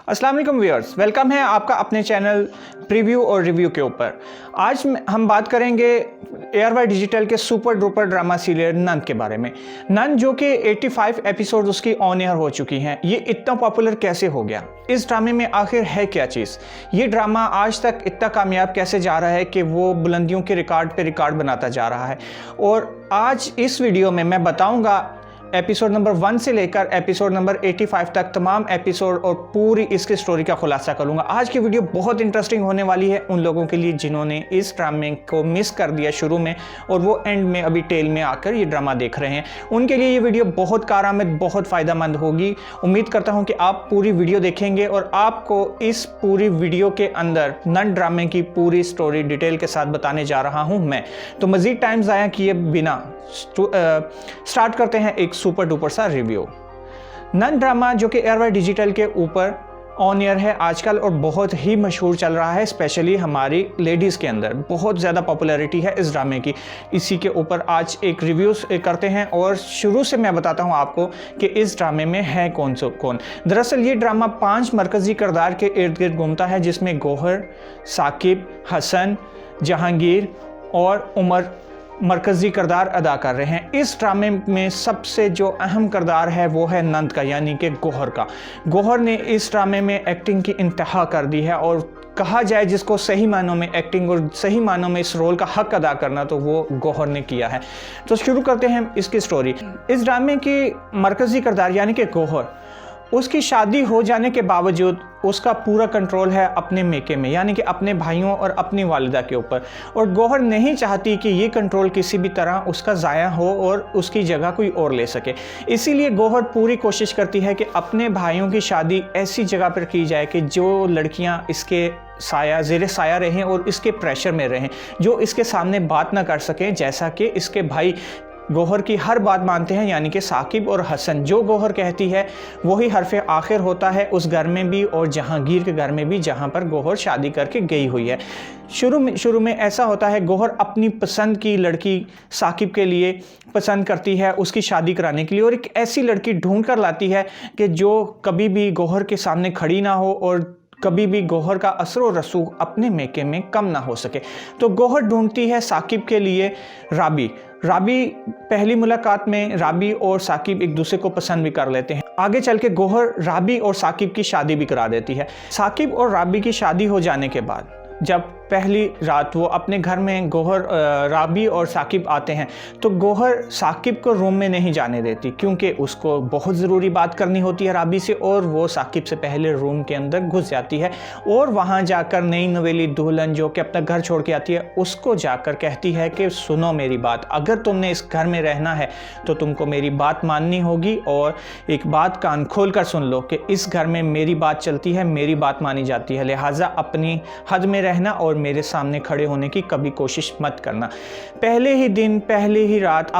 अस्सलाम वालेकुम viewers, welcome है आपका अपने चैनल प्रीव्यू और रिव्यू के ऊपर। आज हम बात करेंगे ARY डिजिटल के सुपर डुपर ड्रामा सीरियल नंद के बारे में। नंद जो कि 85 एपिसोड उसकी ऑन एयर हो चुकी हैं, ये इतना पॉपुलर कैसे हो गया? इस ड्रामे में आखिर है क्या चीज़? ये ड्रामा आज तक इतना कामयाब कैसे जा रहा है कि वो बुलंदियों के रिकॉर्ड पे रिकॉर्ड बनाता जा रहा है? और आज इस वीडियो में मैं बताऊँगा एपिसोड नंबर 1 से लेकर एपिसोड नंबर 85 तक तमाम एपिसोड और पूरी इसकी स्टोरी का खुलासा करूंगा। आज की वीडियो बहुत इंटरेस्टिंग होने वाली है उन लोगों के लिए जिन्होंने इस ड्रामे को मिस कर दिया शुरू में और वो एंड में अभी टेल में आकर ये ड्रामा देख रहे हैं। उनके लिए ये वीडियो बहुत कारआमद, बहुत फ़ायदेमंद होगी। उम्मीद करता हूँ कि आप पूरी वीडियो देखेंगे और आपको इस पूरी वीडियो के अंदर नंद ड्रामे की पूरी स्टोरी डिटेल के साथ बताने जा रहा हूँ मैं। तो मज़ीद टाइम ज़ाया किए बिना स्टार्ट करते हैं एक सुपर डुपर सा रिव्यू। नंद ड्रामा जो कि ARY डिजिटल के ऊपर ऑन एयर है आजकल और बहुत ही मशहूर चल रहा है, स्पेशली हमारी लेडीज़ के अंदर बहुत ज़्यादा पॉपुलैरिटी है इस ड्रामे की। इसी के ऊपर आज एक रिव्यू करते हैं और शुरू से मैं बताता हूँ आपको कि इस ड्रामे में है कौन। दरअसल ये ड्रामा 5 मरकज़ी किरदार के इर्द गिर्द घूमता है, जिसमें गौहर, साकिब, हसन, जहांगीर और उमर मरकज़ी किरदार अदा कर रहे हैं। इस ड्रामे में सबसे जो अहम किरदार है वो है नंद का, यानी कि गौहर का। गौहर ने इस ड्रामे में एक्टिंग की इंतहा कर दी है और कहा जाए जिसको सही मानों में एक्टिंग और सही मानों में इस रोल का हक अदा करना तो वो गौहर ने किया है। तो शुरू करते हैं इसकी स्टोरी। इस ड्रामे की मरकज़ी किरदार यानी कि गौहर, उसकी शादी हो जाने के बावजूद उसका पूरा कंट्रोल है अपने मेके में, यानी कि अपने भाइयों और अपनी वालिदा के ऊपर। और गौहर नहीं चाहती कि ये कंट्रोल किसी भी तरह उसका ज़ाया हो और उसकी जगह कोई और ले सके। इसीलिए गौहर पूरी कोशिश करती है कि अपने भाइयों की शादी ऐसी जगह पर की जाए कि जो लड़कियां इसके ज़ेरे साया रहें और इसके प्रेशर में रहें, जो इसके सामने बात ना कर सकें, जैसा कि इसके भाई गौहर की हर बात मानते हैं, यानी कि साकिब और हसन। जो गौहर कहती है वही हरफ आखिर होता है उस घर में भी और जहांगीर के घर में भी, जहां पर गौहर शादी करके गई हुई है। शुरू में ऐसा होता है, गौहर अपनी पसंद की लड़की साकिब के लिए पसंद करती है उसकी शादी कराने के लिए, और एक ऐसी लड़की ढूंढ कर लाती है कि जो कभी भी गौहर के सामने खड़ी ना हो और कभी भी गौहर का असर व रसूख अपने मेके में कम ना हो सके। तो गौहर ढूंढती है साकिब के लिए राबी। पहली मुलाकात में राबी और साकिब एक दूसरे को पसंद भी कर लेते हैं। आगे चल के गौहर राबी और साकिब की शादी भी करा देती है। साकिब और राबी की शादी हो जाने के बाद जब पहली रात वो अपने घर में राबी और साकिब आते हैं तो गौहर साकिब को रूम में नहीं जाने देती, क्योंकि उसको बहुत ज़रूरी बात करनी होती है राबी से, और वो साकिब से पहले रूम के अंदर घुस जाती है और वहाँ जाकर नई नवेली दुल्हन जो कि अपना घर छोड़ के आती है उसको जाकर कहती है कि सुनो मेरी बात, अगर तुमने इस घर में रहना है तो तुमको मेरी बात माननी होगी, और एक बात कान खोल कर सुन लो कि इस घर में मेरी बात चलती है, मेरी बात मानी जाती है, लिहाजा अपनी हद में रहना और मेरे सामने खड़े होने की कभी कोशिश मत करना। पहले ही दिन पहले ही रात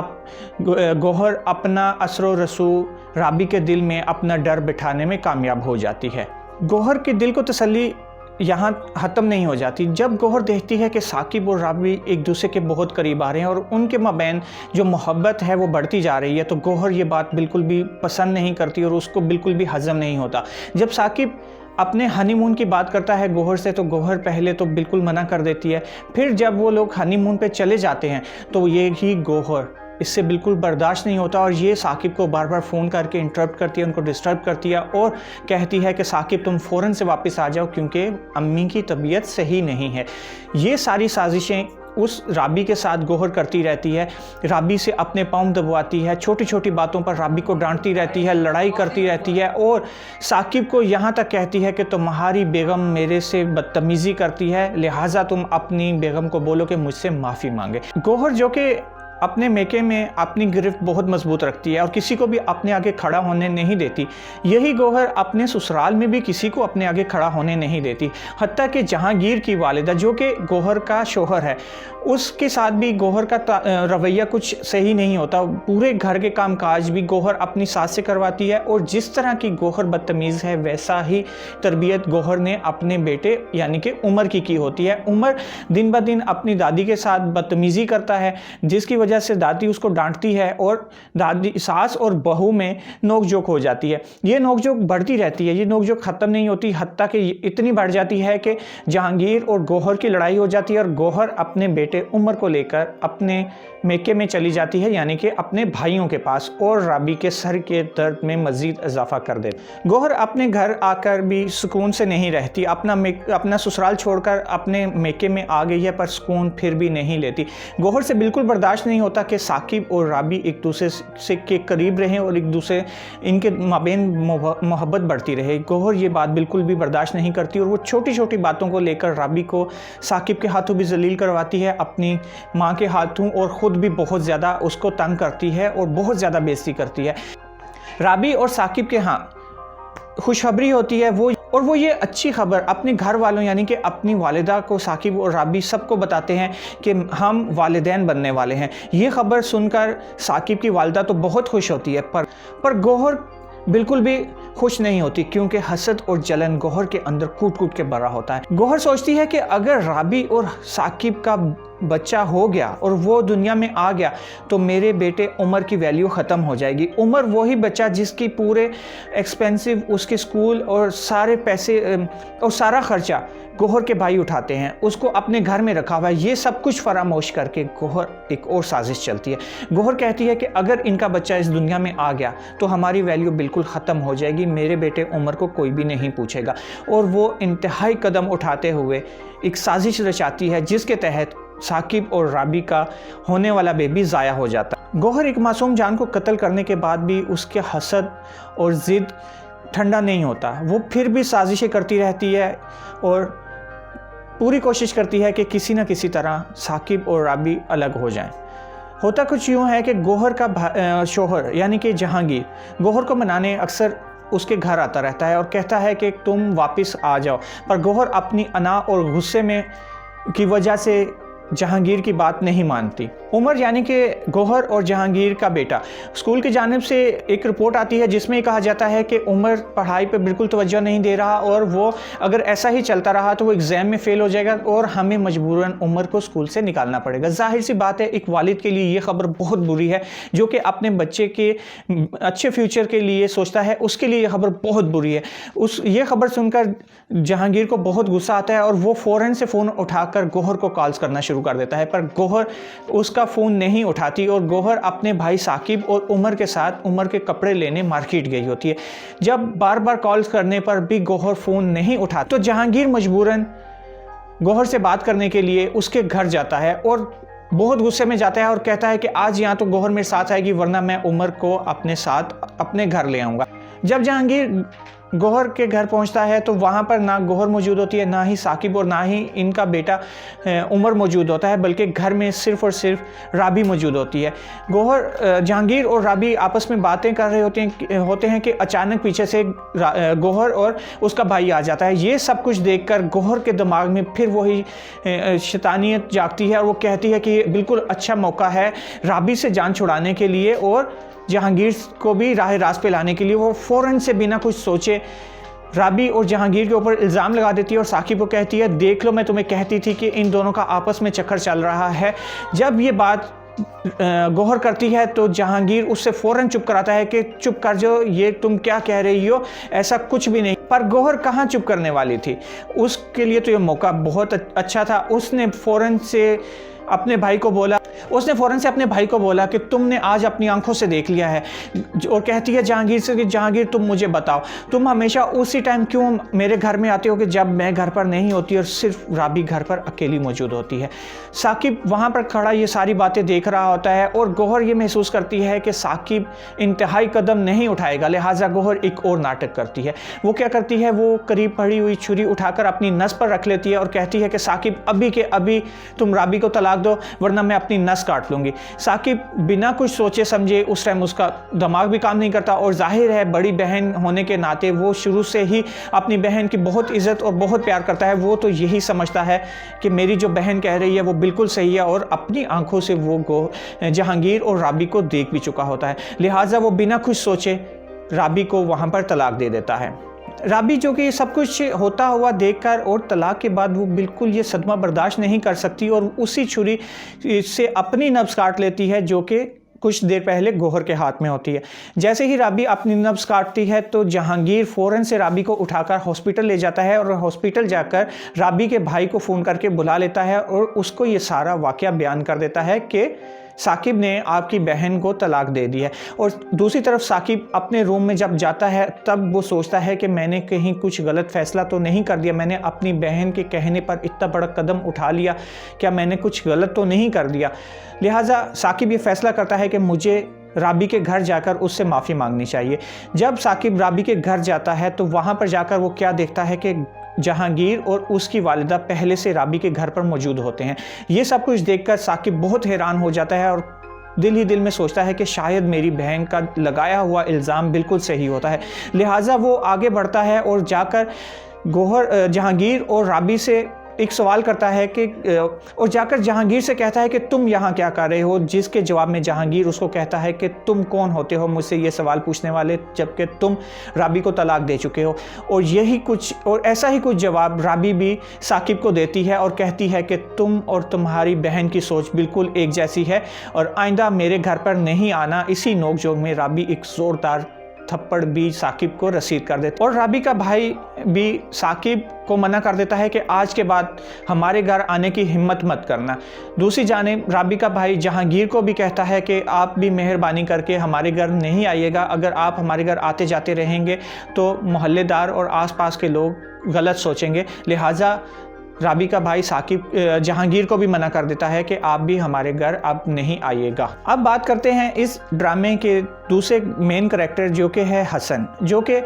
गौहर अपना असर रसूख राबी के दिल में अपना डर बिठाने में कामयाब हो जाती है। गौहर के दिल को तसल्ली यहाँ ख़त्म नहीं हो जाती जब गौहर देखती है कि साकिब और राबी एक दूसरे के बहुत करीब आ रहे हैं और उनके माबैन जो मोहब्बत है वो बढ़ती जा रही है। तो गौहर ये बात बिल्कुल भी पसंद नहीं करती और उसको बिल्कुल भी हज़म नहीं होता। जब साकिब अपने हनीमून की बात करता है गौहर से तो गौहर पहले तो बिल्कुल मना कर देती है। फिर जब वो लोग हनीमून पे चले जाते हैं तो ये ही गौहर इससे बिल्कुल बर्दाश्त नहीं होता और ये साकिब को बार बार फ़ोन करके इंटरप्ट करती है, उनको डिस्टर्ब करती है और कहती है कि साकिब तुम फ़ौरन से वापस आ जाओ क्योंकि अम्मी की तबीयत सही नहीं है। ये सारी साजिशें उस राबी के साथ गौहर करती रहती है, राबी से अपने पाँव दबवाती है, छोटी छोटी बातों पर राबी को डांटती रहती है, लड़ाई करती रहती है और साकिब को यहाँ तक कहती है कि तुम्हारी बेगम मेरे से बदतमीज़ी करती है, लिहाजा तुम अपनी बेगम को बोलो कि मुझसे माफ़ी मांगे। गौहर जो कि अपने मेके में अपनी गिरफ्त बहुत मजबूत रखती है और किसी को भी अपने आगे खड़ा होने नहीं देती, यही गौहर अपने ससुराल में भी किसी को अपने आगे खड़ा होने नहीं देती। हत्ता कि जहांगीर की वालिदा जो कि गौहर का शोहर है, उसके साथ भी गौहर का रवैया कुछ सही नहीं होता। पूरे घर के कामकाज भी गौहर अपनी सास से करवाती है और जिस तरह की गौहर बदतमीज़ है वैसा ही तरबियत गौहर ने अपने बेटे यानी कि उमर की होती है। उमर दिन ब दिन अपनी दादी के साथ बदतमीज़ी करता है, जिसकी वजह वजह से दादी उसको डांटती है और दादी सास और बहू में नोकझोंक हो जाती है। ये नोकझोंक बढ़ती रहती है, ये नोकझोंक ख़त्म नहीं होती, हत्ता कि इतनी बढ़ जाती है कि जहांगीर और गौहर की लड़ाई हो जाती है और गौहर अपने बेटे उमर को लेकर अपने मेके में चली जाती है, यानी कि अपने भाइयों के पास, और राबी के सर के दर्द में मज़ीद इजाफा कर दे। गौहर अपने घर आकर भी सुकून से नहीं रहती, अपना ससुराल छोड़कर अपने मेके में आ गई है पर सुकून फिर भी नहीं लेती। गौहर से बिल्कुल बर्दाश्त नहीं होता कि साकिब और राबी एक दूसरे से के करीब रहें और एक दूसरे इनके माबेन मोहब्बत बढ़ती रहे। गौहर ये बात बिल्कुल भी बर्दाश्त नहीं करती और वो छोटी छोटी बातों को लेकर राबी को साकिब के हाथों भी जलील करवाती है, अपनी माँ के हाथों, और ख़ुद भी बहुत ज़्यादा उसको तंग करती है और बहुत ज़्यादा बेइज्जती करती है। राबी और साकिब के यहाँ खुशखबरी होती है वो ये अच्छी खबर अपने घर वालों यानी कि अपनी वालिदा को साकिब और राबी सबको बताते हैं कि हम वालिदैन बनने वाले हैं। ये खबर सुनकर साकिब की वालिदा तो बहुत खुश होती है, पर गौहर बिल्कुल भी खुश नहीं होती, क्योंकि हसद और जलन गौहर के अंदर कूट कूट के भरा होता है। गौहर सोचती है कि अगर राबी और साकिब का बच्चा हो गया और वो दुनिया में आ गया तो मेरे बेटे उमर की वैल्यू ख़त्म हो जाएगी। उमर वही बच्चा जिसकी पूरे एक्सपेंसिव उसके स्कूल और सारे पैसे और सारा ख़र्चा गौहर के भाई उठाते हैं, उसको अपने घर में रखा हुआ है। ये सब कुछ फरामोश करके गौहर एक और साजिश चलती है। गौहर कहती है कि अगर इनका बच्चा इस दुनिया में आ गया तो हमारी वैल्यू बिल्कुल ख़त्म हो जाएगी, मेरे बेटे उमर को कोई भी नहीं पूछेगा। और वो इंतहाई कदम उठाते हुए एक साजिश रचाती है जिसके तहत साकिब और राबी का होने वाला बेबी ज़ाया हो जाता है। गौहर एक मासूम जान को कत्ल करने के बाद भी उसके हसद और ज़िद ठंडा नहीं होता, वो फिर भी साजिशें करती रहती है और पूरी कोशिश करती है कि किसी न किसी तरह साकिब और राबी अलग हो जाएं। होता कुछ यूँ है कि गौहर का शोहर यानी कि जहांगीर गौहर को मनाने अक्सर उसके घर आता रहता है और कहता है कि तुम वापस आ जाओ, पर गौहर अपनी अना और गुस्से में की वजह से जहांगीर की बात नहीं मानती। उमर यानी कि गौहर और जहांगीर का बेटा, स्कूल की जानिब से एक रिपोर्ट आती है जिसमें कहा जाता है कि उमर पढ़ाई पे बिल्कुल तवज्जो नहीं दे रहा और वो अगर ऐसा ही चलता रहा तो वो एग्ज़ाम में फ़ेल हो जाएगा और हमें मजबूरन उमर को स्कूल से निकालना पड़ेगा। जाहिर सी बात है एक वालिद के लिए ये खबर बहुत बुरी है, जो कि अपने बच्चे के अच्छे फ्यूचर के लिए सोचता है, उसके लिए ये खबर बहुत बुरी है। ये खबर सुनकर जहांगीर को बहुत गुस्सा आता है और वो फ़ौरन से फ़ोन उठाकर गौहर को कॉल्स करना शुरू कर देता है, पर गौहर उसका फ़ोन नहीं उठाती और गौहर अपने भाई साकिब और उमर के साथ उमर के कपड़े लेने मार्केट गई होती है। जब बार बार कॉल्स करने पर भी गौहर फ़ोन नहीं उठाता तो जहांगीर मजबूरन गौहर से बात करने के लिए उसके घर जाता है और बहुत गुस्से में जाता है और कहता है कि आज यहाँ तो गौहर मेरे साथ आएगी वरना मैं उमर को अपने साथ अपने घर ले आऊँगा। जब जहांगीर गौहर के घर पहुंचता है तो वहाँ पर ना गौहर मौजूद होती है, ना ही साकिब और ना ही इनका बेटा उमर मौजूद होता है, बल्कि घर में सिर्फ़ और सिर्फ राबी मौजूद होती है। गौहर जहांगीर और राबी आपस में बातें कर रहे होते हैं कि अचानक पीछे से गौहर और उसका भाई आ जाता है। ये सब कुछ देखकर गौहर के दिमाग में फिर वही शैतानियत जागती है और वो कहती है कि बिल्कुल अच्छा मौका है राबी से जान छुड़ाने के लिए और जहांगीर को भी राह रास्त पे लाने के लिए। वो फ़ौरन से बिना कुछ सोचे राबी और जहांगीर के ऊपर इल्ज़ाम लगा देती है और साकिब को कहती है देख लो मैं तुम्हें कहती थी कि इन दोनों का आपस में चक्कर चल रहा है। जब ये बात गौहर करती है तो जहांगीर उससे फ़ौरन चुप कराता है कि चुप कर जाओ, ये तुम क्या कह रही हो, ऐसा कुछ भी नहीं। पर गौहर कहाँ चुप करने वाली थी, उसके लिए तो ये मौका बहुत अच्छा था। उसने फ़ौरन से अपने भाई को बोला कि तुमने आज अपनी आंखों से देख लिया है, और कहती है जहांगीर से कि जहांगीर तुम मुझे बताओ तुम हमेशा उसी टाइम क्यों मेरे घर में आते हो कि जब मैं घर पर नहीं होती और सिर्फ राबी घर पर अकेली मौजूद होती है। साकिब वहाँ पर खड़ा ये सारी बातें देख रहा होता है और गौहर ये महसूस करती है कि साकिब इंतहाई कदम नहीं उठाएगा, लिहाजा गौहर एक और नाटक करती है। वो क्या करती है, वो करीब पड़ी हुई छुरी उठाकर अपनी नस पर रख लेती है और कहती है कि साकिब अभी के अभी तुम राबी को तलाक दो वरना मैं अपनी नस काट लूँगी। साकिब बिना कुछ सोचे समझे, उस टाइम उसका दिमाग भी काम नहीं करता और जाहिर है बड़ी बहन होने के नाते वो शुरू से ही अपनी बहन की बहुत इज़्ज़त और बहुत प्यार करता है। वो तो यही समझता है कि मेरी जो बहन कह रही है वो बिल्कुल सही है और अपनी आंखों से वो जहांगीर और राबी को देख भी चुका होता है, लिहाजा वो बिना कुछ सोचे राबी को वहाँ पर तलाक दे देता है। राबी जो कि सब कुछ होता हुआ देखकर और तलाक के बाद वो बिल्कुल ये सदमा बर्दाश्त नहीं कर सकती और उसी छुरी से अपनी नब्ज़ काट लेती है जो कि कुछ देर पहले गौहर के हाथ में होती है। जैसे ही राबी अपनी नब्ज़ काटती है तो जहांगीर फ़ौरन से राबी को उठाकर हॉस्पिटल ले जाता है और हॉस्पिटल जाकर राबी के भाई को फ़ोन करके बुला लेता है और उसको ये सारा वाक़या बयान कर देता है कि साकिब ने आपकी बहन को तलाक दे दी है। और दूसरी तरफ साकिब अपने रूम में जब जाता है तब वो सोचता है कि मैंने कहीं कुछ गलत फ़ैसला तो नहीं कर दिया, मैंने अपनी बहन के कहने पर इतना बड़ा कदम उठा लिया, क्या मैंने कुछ गलत तो नहीं कर दिया। लिहाजा साकिब ये फ़ैसला करता है कि मुझे राबी के घर जाकर उससे माफ़ी मांगनी चाहिए। जब साकिब राबी के घर जाता है तो वहाँ पर जाकर वो क्या देखता है कि जहांगीर और उसकी वालिदा पहले से राबी के घर पर मौजूद होते हैं। ये सब कुछ देखकर साकिब बहुत हैरान हो जाता है और दिल ही दिल में सोचता है कि शायद मेरी बहन का लगाया हुआ इल्ज़ाम बिल्कुल सही होता है। लिहाजा वो आगे बढ़ता है और जाकर जहांगीर और राबी से एक सवाल करता है कि और जाकर जहांगीर से कहता है कि तुम यहाँ क्या कर रहे हो, जिसके जवाब में जहांगीर उसको कहता है कि तुम कौन होते हो मुझसे ये सवाल पूछने वाले, जबकि तुम राबी को तलाक दे चुके हो। और ऐसा ही कुछ जवाब राबी भी साकिब को देती है और कहती है कि तुम और तुम्हारी बहन की सोच बिल्कुल एक जैसी है और आइंदा मेरे घर पर नहीं आना। इसी नोक-झोंक में राबी एक ज़ोरदार थप्पड़ भी साकिब को रसीद कर देता और राबी का भाई भी साकिब को मना कर देता है कि आज के बाद हमारे घर आने की हिम्मत मत करना। दूसरी जानिब राबी का भाई जहांगीर को भी कहता है कि आप भी मेहरबानी करके हमारे घर नहीं आइएगा, अगर आप हमारे घर आते जाते रहेंगे तो मोहल्लेदार और आसपास के लोग गलत सोचेंगे। लिहाजा राबी का भाई साकिब जहांगीर को भी मना कर देता है कि आप भी हमारे घर अब नहीं आइएगा। अब बात करते हैं इस ड्रामे के दूसरे मेन कैरेक्टर जो कि है हसन, जो कि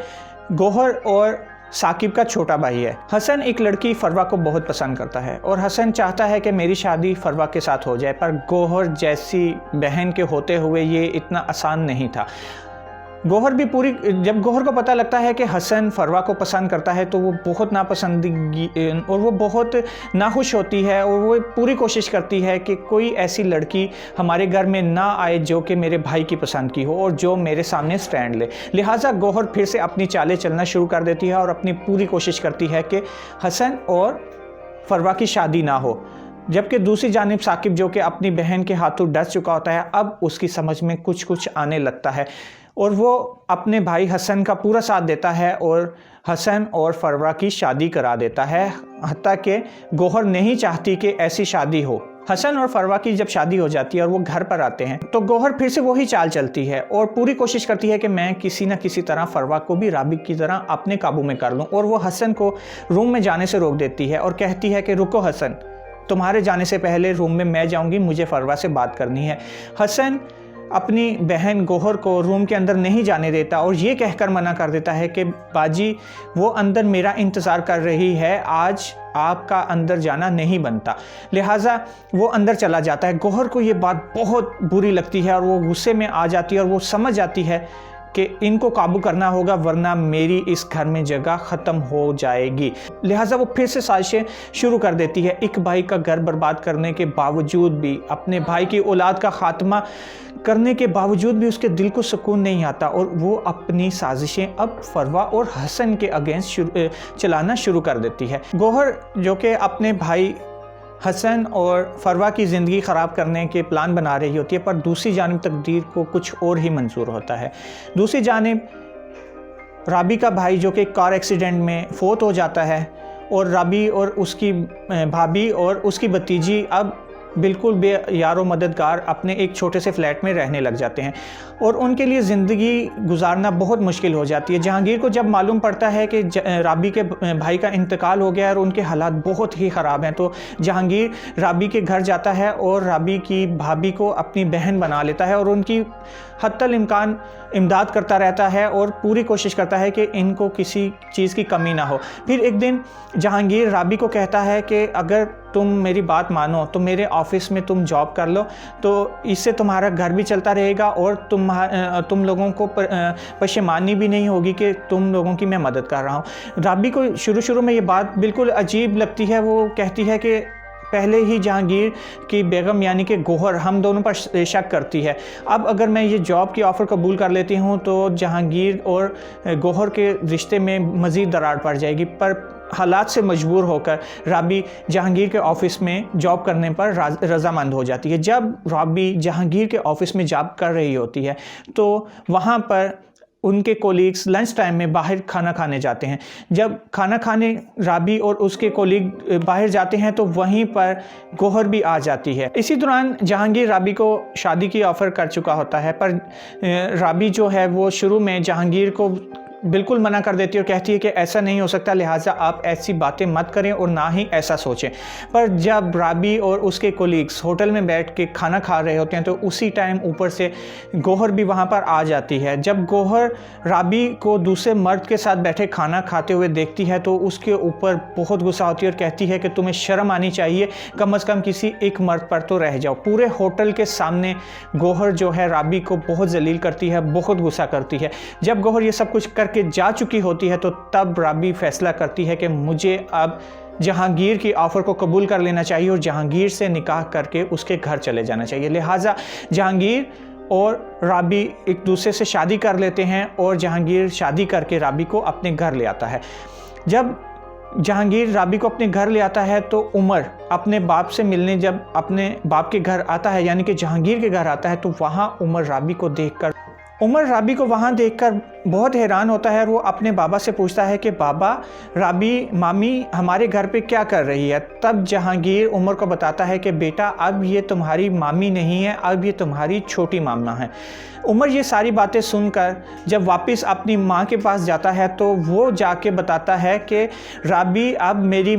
गौहर और साकिब का छोटा भाई है। हसन एक लड़की फरवा को बहुत पसंद करता है और हसन चाहता है कि मेरी शादी फरवा के साथ हो जाए, पर गौहर जैसी बहन के होते हुए ये इतना आसान नहीं था। जब गौहर को पता लगता है कि हसन फरवा को पसंद करता है तो वो बहुत नापसंदगी और वो बहुत नाखुश होती है और वो पूरी कोशिश करती है कि कोई ऐसी लड़की हमारे घर में ना आए जो कि मेरे भाई की पसंद की हो और जो मेरे सामने स्टैंड ले। लिहाजा गौहर फिर से अपनी चालें चलना शुरू कर देती है और अपनी पूरी कोशिश करती है कि हसन और फरवा की शादी ना हो। जबकि दूसरी जानिब साकिब जो कि अपनी बहन के हाथों डस चुका होता है, अब उसकी समझ में कुछ आने लगता है और वो अपने भाई हसन का पूरा साथ देता है और हसन और फरवा की शादी करा देता है, हत्ता कि गौहर नहीं चाहती कि ऐसी शादी हो। हसन और फरवा की जब शादी हो जाती है और वो घर पर आते हैं तो गौहर फिर से वही चाल चलती है और पूरी कोशिश करती है कि मैं किसी न किसी तरह फरवा को भी राबी की तरह अपने काबू में कर लूं और वो हसन को रूम में जाने से रोक देती है और कहती है कि रुको हसन, तुम्हारे जाने से पहले रूम में मैं जाऊंगी, मुझे फरवा से बात करनी है। हसन अपनी बहन गौहर को रूम के अंदर नहीं जाने देता और ये कहकर मना कर देता है कि बाजी वो अंदर मेरा इंतज़ार कर रही है, आज आपका अंदर जाना नहीं बनता। लिहाजा वो अंदर चला जाता है। गौहर को ये बात बहुत बुरी लगती है और वो गुस्से में आ जाती है और वो समझ जाती है कि इनको काबू करना होगा वरना मेरी इस घर में जगह ख़त्म हो जाएगी। लिहाजा वो फिर से साजिशें शुरू कर देती है। एक भाई का घर बर्बाद करने के बावजूद भी, अपने भाई की औलाद का खात्मा करने के बावजूद भी उसके दिल को सुकून नहीं आता और वो अपनी साजिशें अब फरवा और हसन के अगेंस्ट चलाना शुरू कर देती है। गौहर जो कि अपने भाई हसन और फरवा की ज़िंदगी ख़राब करने के प्लान बना रही होती है, पर दूसरी जानिब तकदीर को कुछ और ही मंजूर होता है। दूसरी जानिब राबी का भाई जो कि कार एक्सीडेंट में फ़ौत हो जाता है और राबी और उसकी भाभी और उसकी भतीजी अब बिल्कुल बेयारो मददगार अपने एक छोटे से फ्लैट में रहने लग जाते हैं और उनके लिए ज़िंदगी गुजारना बहुत मुश्किल हो जाती है। जहांगीर को जब मालूम पड़ता है कि राबी के भाई का इंतकाल हो गया है और उनके हालात बहुत ही ख़राब हैं तो जहांगीर राबी के घर जाता है और राबी की भाभी को अपनी बहन बना लेता है और उनकी हत्तल इम्कान इमदाद करता रहता है और पूरी कोशिश करता है कि इनको किसी चीज़ की कमी ना हो। फिर एक दिन जहांगीर राबी को कहता है कि अगर तुम मेरी बात मानो तो मेरे ऑफिस में तुम जॉब कर लो, तो इससे तुम्हारा घर भी चलता रहेगा और तुम लोगों को पशेमानी भी नहीं होगी कि तुम लोगों की मैं मदद कर रहा हूँ। राबी को शुरू में ये बात बिल्कुल अजीब लगती है। वो कहती है कि पहले ही जहांगीर की बेगम यानी कि गौहर हम दोनों पर शक करती है। अब अगर मैं ये जॉब की ऑफ़र कबूल कर लेती हूँ तो जहांगीर और गौहर के रिश्ते में मज़ीद दरार पड़ जाएगी, पर हालात से मजबूर होकर राबी जहांगीर के ऑफ़िस में जॉब करने पर रज़ामंद हो जाती है। जब राबी जहांगीर के ऑफ़िस में जॉब कर रही होती है तो वहाँ पर उनके कोलीग्स लंच टाइम में बाहर खाना खाने जाते हैं। जब खाना खाने राबी और उसके कोलीग बाहर जाते हैं तो वहीं पर गौहर भी आ जाती है। इसी दौरान जहांगीर राबी को शादी की ऑफ़र कर चुका होता है, पर राबी जो है वो शुरू में जहांगीर को बिल्कुल मना कर देती है और कहती है कि ऐसा नहीं हो सकता, लिहाजा आप ऐसी बातें मत करें और ना ही ऐसा सोचें। पर जब राबी और उसके कोलीग्स होटल में बैठ के खाना खा रहे होते हैं तो उसी टाइम ऊपर से गौहर भी वहाँ पर आ जाती है। जब गौहर राबी को दूसरे मर्द के साथ बैठे खाना खाते हुए देखती है तो उसके ऊपर बहुत गुस्सा होती है और कहती है कि तुम्हें शर्म आनी चाहिए, कम से कम किसी एक मर्द पर तो रह जाओ। पूरे होटल के सामने गौहर जो है राबी को बहुत जलील करती है, बहुत गुस्सा करती है। जब गौहर ये सब कुछ करके जा चुकी होती है तो तब राबी फैसला करती है कि मुझे अब जहांगीर की ऑफ़र को कबूल कर लेना चाहिए और जहांगीर से निकाह करके उसके घर चले जाना चाहिए। लिहाजा जहांगीर और राबी एक दूसरे से शादी कर लेते हैं और जहांगीर शादी करके राबी को अपने घर ले आता है। जब जहांगीर राबी को अपने घर ले आता है तो उमर अपने बाप से मिलने जब अपने बाप के घर आता है यानी कि जहांगीर के घर आता है तो वहाँ उमर राबी को वहाँ देखकर बहुत हैरान होता है और वो अपने बाबा से पूछता है कि बाबा, राबी मामी हमारे घर पे क्या कर रही है। तब जहांगीर उमर को बताता है कि बेटा अब ये तुम्हारी मामी नहीं है, अब ये तुम्हारी छोटी मामा है। उमर ये सारी बातें सुनकर जब वापस अपनी माँ के पास जाता है तो वो जाके बताता है कि राबी अब मेरी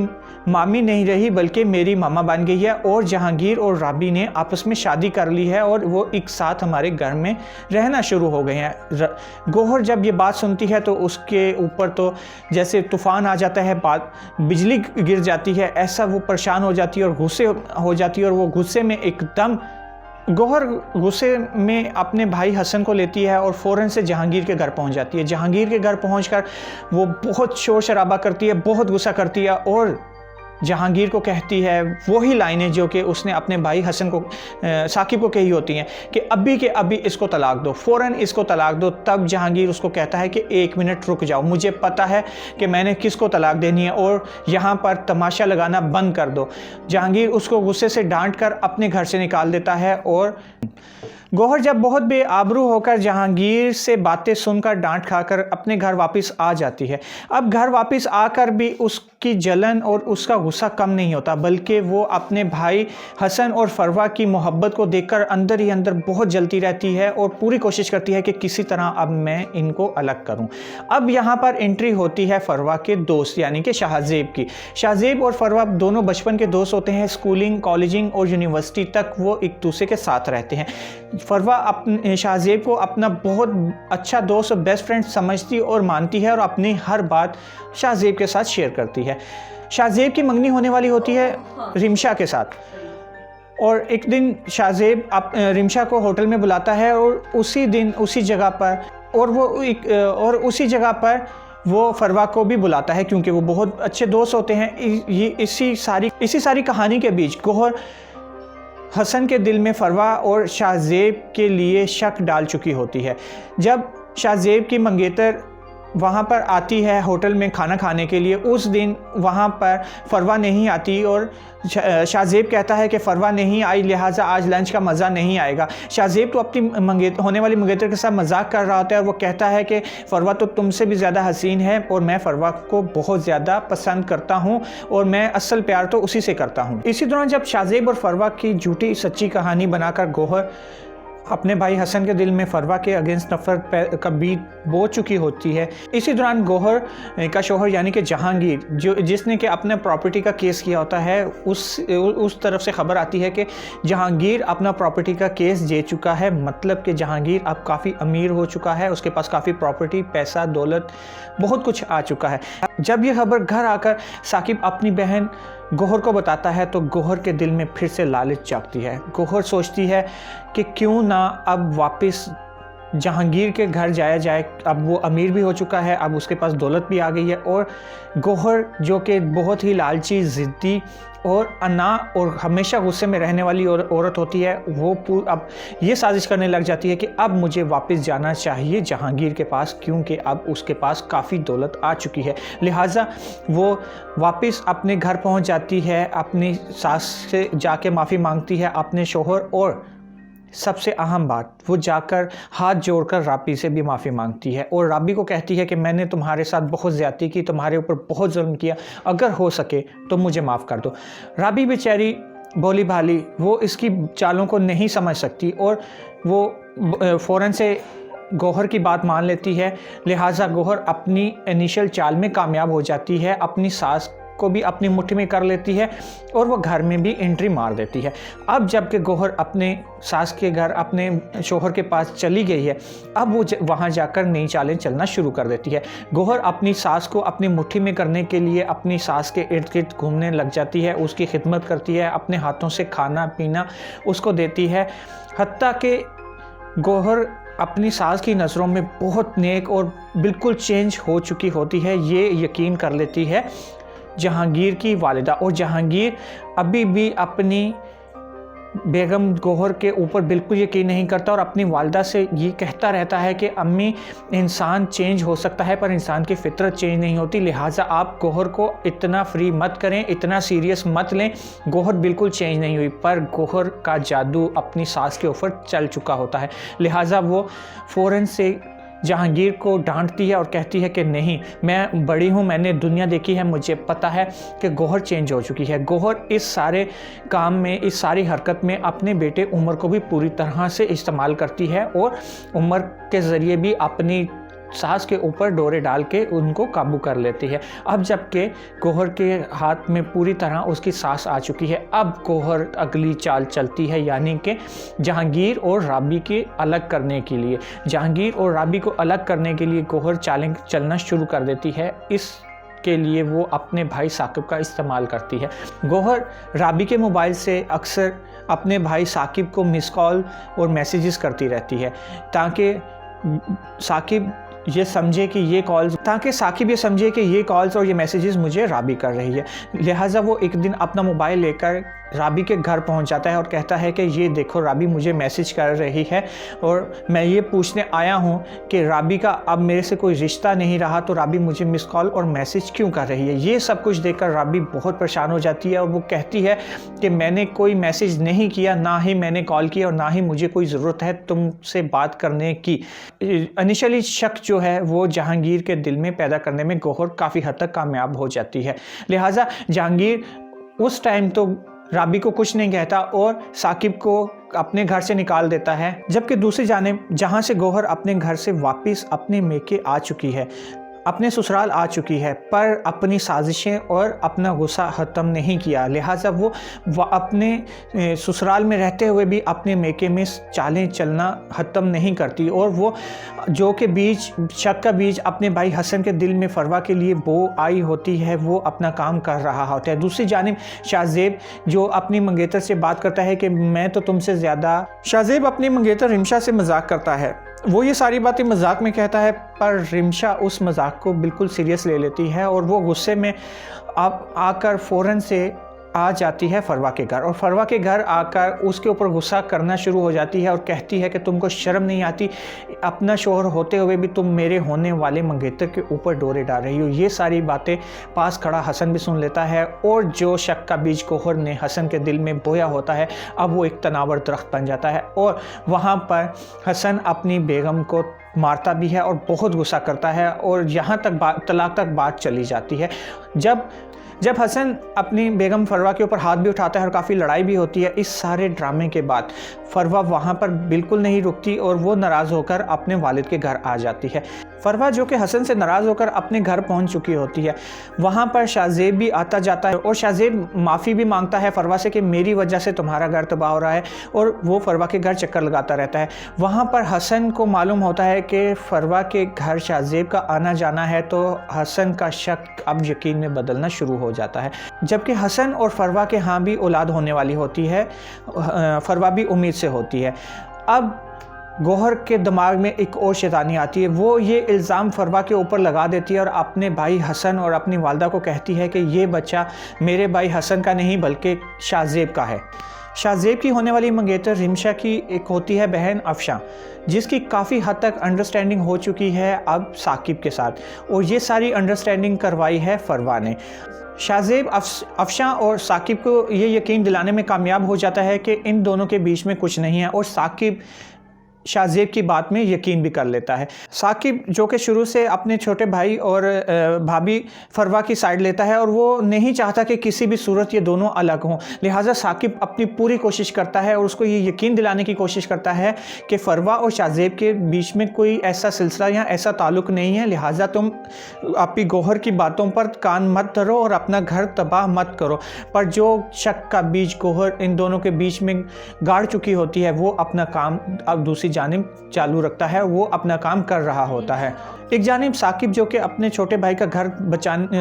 मामी नहीं रही बल्कि मेरी मामा बन गई है और जहांगीर और राबी ने आपस में शादी कर ली है और वो एक साथ हमारे घर में रहना शुरू हो गए हैं। गौहर जब ये बात सुनती है तो उसके ऊपर तो जैसे तूफ़ान आ जाता है, बिजली गिर जाती है, ऐसा वो परेशान हो जाती है और गुस्से हो जाती है और वो गुस्से में एकदम गौहर गुस्से में अपने भाई हसन को लेती है और फ़ौरन से जहांगीर के घर पहुंच जाती है। जहांगीर के घर पहुंचकर वो बहुत शोर शराबा करती है, बहुत गुस्सा करती है और जहांगीर को कहती है वही लाइनें जो कि उसने अपने भाई हसन को साकिब को कही होती हैं कि अभी के अभी इसको तलाक दो, फ़ौरन इसको तलाक दो। तब जहांगीर उसको कहता है कि 1 मिनट रुक जाओ, मुझे पता है कि मैंने किसको तलाक देनी है और यहाँ पर तमाशा लगाना बंद कर दो। जहांगीर उसको गुस्से से डांट कर अपने घर से निकाल देता है और गौहर जब बहुत बेआबरू होकर जहांगीर से बातें सुनकर डांट खाकर अपने घर वापस आ जाती है। अब घर वापस आकर भी उसकी जलन और उसका गुस्सा कम नहीं होता, बल्कि वो अपने भाई हसन और फरवा की मोहब्बत को देखकर अंदर ही अंदर बहुत जलती रहती है और पूरी कोशिश करती है कि किसी तरह अब मैं इनको अलग करूं। अब यहाँ पर एंट्री होती है फरवा के दोस्त यानी कि शाहजेब की। शाहजेब और फरवा दोनों बचपन के दोस्त होते हैं, स्कूलिंग, कॉलेजिंग और यूनिवर्सिटी तक वो एक दूसरे के साथ रहते हैं। फरवा अपने शाहजेब को अपना बहुत अच्छा दोस्त और बेस्ट फ्रेंड समझती और मानती है और अपनी हर बात शाहजेब के साथ शेयर करती है। शाहजेब की मंगनी होने वाली होती है रिमशा के साथ और एक दिन शाहजेब रिमशा को होटल में बुलाता है और उसी दिन उसी जगह पर वो फरवा को भी बुलाता है क्योंकि वो बहुत अच्छे दोस्त होते हैं। इसी सारी कहानी के बीच गौहर हसन के दिल में फरवा और शाहजेब के लिए शक डाल चुकी होती है। जब शाहजेब की मंगेतर वहाँ पर आती है होटल में खाना खाने के लिए, उस दिन वहाँ पर फरवा नहीं आती और शाहजेब कहता है कि फरवा नहीं आई लिहाजा आज लंच का मज़ा नहीं आएगा। शाहजेब तो अपनी होने वाली मंगेतर के साथ मजाक कर रहा होता है और वो कहता है कि फरवा तो तुमसे भी ज़्यादा हसीन है और मैं फरवा को बहुत ज़्यादा पसंद करता हूँ और मैं असल प्यार तो उसी से करता हूँ। इसी दौरान जब शाहजेब और फरवा की झूठी सच्ची कहानी बनाकर गौहर अपने भाई हसन के दिल में फरवा के अगेंस्ट नफरत का बीज बो चुकी होती है, इसी दौरान गौहर का शोहर यानी कि जहांगीर जिसने कि अपने प्रॉपर्टी का केस किया होता है उस तरफ से खबर आती है कि जहांगीर अपना प्रॉपर्टी का केस जीत चुका है। मतलब कि जहांगीर अब काफ़ी अमीर हो चुका है, उसके पास काफ़ी प्रॉपर्टी, पैसा, दौलत, बहुत कुछ आ चुका है। जब यह खबर घर आकर साकिब अपनी बहन गौहर को बताता है तो गौहर के दिल में फिर से लालच जागती है। गौहर सोचती है कि क्यों ना अब वापस जहांगीर के घर जाया जाए। अब वो अमीर भी हो चुका है, अब उसके पास दौलत भी आ गई है, और गौहर जो कि बहुत ही लालची, ज़िद्दी और और हमेशा गुस्से में रहने वाली औरत होती है, वो अब ये साजिश करने लग जाती है कि अब मुझे वापस जाना चाहिए जहांगीर के पास, क्योंकि अब उसके पास काफ़ी दौलत आ चुकी है। लिहाजा वो वापस अपने घर पहुंच जाती है, अपनी सास से जाके माफ़ी मांगती है, अपने शोहर, और सबसे अहम बात, वो जाकर हाथ जोड़कर राबी से भी माफ़ी मांगती है और राबी को कहती है कि मैंने तुम्हारे साथ बहुत ज़्यादती की, तुम्हारे ऊपर बहुत जुल्म किया, अगर हो सके तो मुझे माफ़ कर दो। राबी बेचारी भोली भाली, वो इसकी चालों को नहीं समझ सकती और वो फ़ौरन से गौहर की बात मान लेती है। लिहाजा गौहर अपनी इनिशियल चाल में कामयाब हो जाती है, अपनी सास को भी अपनी मुट्ठी में कर लेती है और वो घर में भी एंट्री मार देती है। अब जबकि गौहर अपने सास के घर अपने शोहर के पास चली गई है, अब वो वहाँ जाकर नई चालें चलना शुरू कर देती है। गौहर अपनी सास को अपनी मुट्ठी में करने के लिए अपनी सास के इर्द गिर्द घूमने लग जाती है, उसकी खिदमत करती है, अपने हाथों से खाना पीना उसको देती है। हत्ता कि गौहर अपनी सास की नज़रों में बहुत नेक और बिल्कुल चेंज हो चुकी होती है, ये यकीन कर लेती है जहांगीर की वालिदा। और जहांगीर अभी भी अपनी बेगम गौहर के ऊपर बिल्कुल यकीन नहीं करता और अपनी वालिदा से ये कहता रहता है कि अम्मी, इंसान चेंज हो सकता है पर इंसान की फितरत चेंज नहीं होती, लिहाजा आप गौहर को इतना फ्री मत करें, इतना सीरियस मत लें। गौहर बिल्कुल चेंज नहीं हुई, पर गौहर का जादू अपनी सास के ऊपर चल चुका होता है। लिहाजा वो फ़ौरन से जहांगीर को डांटती है और कहती है कि नहीं, मैं बड़ी हूँ, मैंने दुनिया देखी है, मुझे पता है कि गौहर चेंज हो चुकी है। गौहर इस सारे काम में, इस सारी हरकत में अपने बेटे उमर को भी पूरी तरह से इस्तेमाल करती है और उमर के ज़रिए भी अपनी सास के ऊपर डोरे डाल के उनको काबू कर लेती है। अब जबकि गौहर के हाथ में पूरी तरह उसकी सास आ चुकी है, अब गौहर अगली चाल चलती है, यानी कि जहांगीर और राबी के अलग करने के लिए। जहांगीर और राबी को अलग करने के लिए गौहर चालें चलना शुरू कर देती है। के लिए वो अपने भाई साकिब का इस्तेमाल करती है। गौहर राबी के मोबाइल से अक्सर अपने भाई साकिब को मिस कॉल और मैसेजेस करती रहती है ताकि साकिब ये समझे कि ये कॉल्स और ये मैसेजेस मुझे राबी कर रही है। लिहाजा वो एक दिन अपना मोबाइल लेकर राबी के घर पहुंच जाता है और कहता है कि ये देखो, राबी मुझे मैसेज कर रही है और मैं ये पूछने आया हूँ कि राबी का अब मेरे से कोई रिश्ता नहीं रहा, तो राबी मुझे मिस कॉल और मैसेज क्यों कर रही है। ये सब कुछ देखकर राबी बहुत परेशान हो जाती है और वो कहती है कि मैंने कोई मैसेज नहीं किया, ना ही मैंने कॉल किया और ना ही मुझे कोई ज़रूरत है तुमसे बात करने की। इनिशियली शक जो है वो जहांगीर के दिल में पैदा करने में गौहर काफ़ी हद तक कामयाब हो जाती है। लिहाजा जहांगीर उस टाइम तो राबी को कुछ नहीं कहता और साकिब को अपने घर से निकाल देता है, जबकि दूसरी जानिब जहां से गौहर अपने घर से वापस अपने मेके आ चुकी है, अपने ससुराल आ चुकी है, पर अपनी साजिशें और अपना गुस्सा ख़त्म नहीं किया। लिहाजा वो अपने ससुराल में रहते हुए भी अपने मेके में चालें चलना ख़त्म नहीं करती और वो जो कि शक का बीज अपने भाई हसन के दिल में फरवा के लिए बो आई होती है, वो अपना काम कर रहा होता है। दूसरी जानिब शाहजेब जो अपनी मंगेतर से बात करता है कि मैं तो तुमसे ज़्यादा, शाहजेब अपनी मंगेतर रिमशा से मजाक करता है। वो ये सारी बातें मजाक में कहता है पर रिमशा उस मजाक को बिल्कुल सीरियस ले लेती है और वो गुस्से में आकर फ़ौरन से आ जाती है फरवा के घर और फरवा के घर आकर उसके ऊपर गुस्सा करना शुरू हो जाती है और कहती है कि तुमको शर्म नहीं आती, अपना शोहर होते हुए भी तुम मेरे होने वाले मंगेतर के ऊपर डोरे डाल रही हो। ये सारी बातें पास खड़ा हसन भी सुन लेता है और जो शक का बीज गौहर ने हसन के दिल में बोया होता है, अब वो एक तनावर दरख्त बन जाता है और वहाँ पर हसन अपनी बेगम को मारता भी है और बहुत गुस्सा करता है और यहाँ तक तलाक तक बात चली जाती है। जब हसन अपनी बेगम फरवा के ऊपर हाथ भी उठाता है और काफ़ी लड़ाई भी होती है, इस सारे ड्रामे के बाद फरवा वहाँ पर बिल्कुल नहीं रुकती और वो नाराज़ होकर अपने वालिद के घर आ जाती है। फरवा जो कि हसन से नाराज़ होकर अपने घर पहुँच चुकी होती है, वहाँ पर शाहजेब भी आता जाता है और शाहजेब माफ़ी भी मांगता है फरवा से कि मेरी वजह से तुम्हारा घर तबाह हो रहा है और वो फरवा के घर चक्कर लगाता रहता है। वहाँ पर हसन को मालूम होता है कि फरवा के घर शाहजेब का आना जाना है, तो हसन का शक अब यकीन में बदलना शुरू हो जाता है। जबकि हसन और फरवा के भी औलाद होने वाली होती है, फरवा भी उम्मीद से होती है। अब गौहर के दिमाग में एक और शैतानी आती है। वो ये इल्ज़ाम फरवा के ऊपर लगा देती है और अपने भाई हसन और अपनी वालदा को कहती है कि ये बच्चा मेरे भाई हसन का नहीं बल्कि शाहज़ेब का है। शाहज़ेब की होने वाली मंगेतर रिमशा की एक होती है बहन अफशा, जिसकी काफ़ी हद तक अंडरस्टैंडिंग हो चुकी है अब साकिब के साथ, और ये सारी अंडरस्टैंडिंग करवाई है फरवा ने। शाहज़ेब अफशा और साकिब को ये यकीन दिलाने में कामयाब हो जाता है कि इन दोनों के बीच में कुछ नहीं है, और साकिब शाहज़ेब की बात में यकीन भी कर लेता है। साकिब जो कि शुरू से अपने छोटे भाई और भाभी फरवा की साइड लेता है और वो नहीं चाहता कि किसी भी सूरत ये दोनों अलग हों, लिहाजा साकिब अपनी पूरी कोशिश करता है और उसको ये यकीन दिलाने की कोशिश करता है कि फरवा और शाहज़ेब के बीच में कोई ऐसा सिलसिला या ऐसा ताल्लुक़ नहीं है, लिहाजा तुम आपकी गौहर की बातों पर कान मत धरो और अपना घर तबाह मत करो। पर जो शक का बीज गौहर इन दोनों के बीच में गाड़ चुकी होती है, वो अपना काम अब दूसरी जानिब चालू रखता है, वो अपना काम कर रहा होता है। एक जानिब साकिब जो कि अपने छोटे भाई का घर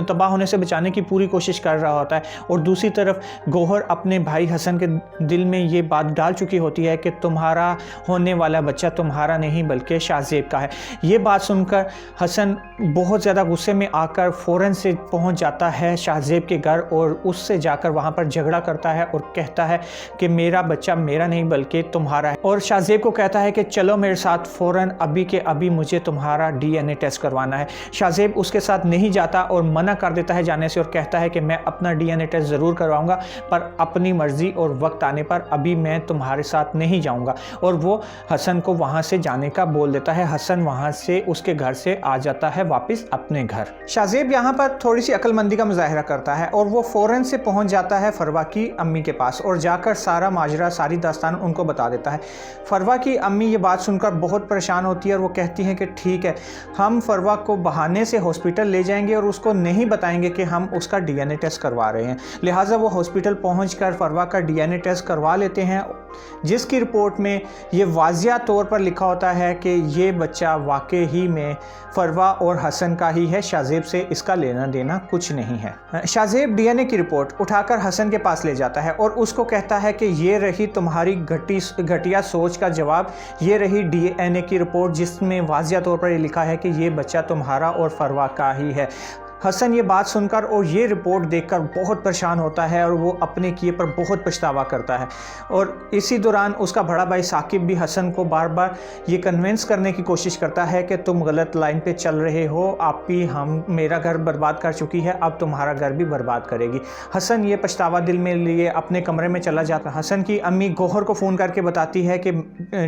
तबाह होने से बचाने की पूरी कोशिश कर रहा होता है, और दूसरी तरफ गौहर अपने भाई हसन के दिल में ये बात डाल चुकी होती है कि तुम्हारा होने वाला बच्चा तुम्हारा नहीं बल्कि शाहज़ेब का है। ये बात सुनकर हसन बहुत ज़्यादा गुस्से में आकर फ़ौरन से पहुंच जाता है शाहज़ेब के घर और उससे जाकर वहां पर झगड़ा करता है और कहता है कि मेरा बच्चा मेरा नहीं बल्कि तुम्हारा है, और शाहज़ेब को कहता है कि चलो मेरे साथ फ़ौरन अभी के अभी मुझे तुम्हारा DNA टेस्ट करवाना है। शाहज़ेब उसके साथ नहीं जाता और मना कर देता है जाने से, और कहता है कि मैं अपना DNA टेस्ट ज़रूर करवाऊंगा पर अपनी मर्ज़ी और वक्त आने पर अभी मैं तुम्हारे साथ नहीं जाऊंगा, और वो हसन को वहां से जाने का बोल देता है। हसन वहां से उसके घर से आ जाता है वापस अपने घर। शाहज़ेब यहाँ पर थोड़ी सी अक्लमंदी का मुजाहरा करता है और वो फ़ौरन से पहुँच जाता है फरवा की अम्मी के पास और जाकर सारा माजरा सारी दास्तान उनको बता देता है। फरवा की अम्मी ये बात सुनकर बहुत परेशान होती है और वो कहती हैं कि ठीक है, हम फरवा को बहाने से हॉस्पिटल ले जाएंगे और उसको नहीं बताएंगे कि हम उसका DNA टेस्ट करवा रहे हैं। लिहाजा वो हॉस्पिटल पहुंचकर फरवा का DNA टेस्ट करवा लेते हैं, जिसकी रिपोर्ट में ये वाज़िया तौर पर लिखा होता है कि ये बच्चा वाकई ही में फरवा और हसन का ही है, शाहज़ेब से इसका लेना देना कुछ नहीं है। शाहज़ेब DNA की रिपोर्ट उठाकर हसन के पास ले जाता है और उसको कहता है कि ये रही तुम्हारी घटिया सोच का जवाब, ये रही DNA की रिपोर्ट जिसमें वाज़िया तौर पर लिखा है कि ये बच्चा तुम्हारा और फरवा का ही है। हसन ये बात सुनकर और ये रिपोर्ट देखकर बहुत परेशान होता है और वो अपने किए पर बहुत पछतावा करता है, और इसी दौरान उसका बड़ा भाई साकिब भी हसन को बार बार ये कन्विंस करने की कोशिश करता है कि तुम गलत लाइन पे चल रहे हो, आप भी हम मेरा घर बर्बाद कर चुकी है, अब तुम्हारा घर भी बर्बाद करेगी। हसन ये पछतावा दिल में लिए अपने कमरे में चला जाता है। हसन की अम्मी गौहर को फ़ोन करके बताती है कि